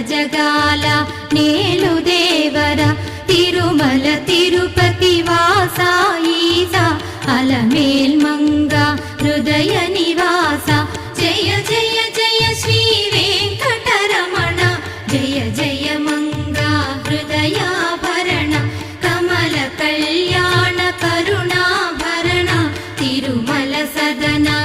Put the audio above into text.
జగాల నేలు దేవర తిరుమల తిరుపతి వాసా ఈసా అలమేల్ మంగ హృదయ నివాస జయ జయ జయ శ్రీ వెంకటరమణ జయ జయ మంగ హృదయాభరణ కమల కళ్యాణ కరుణాభరణ తిరుమల సదనా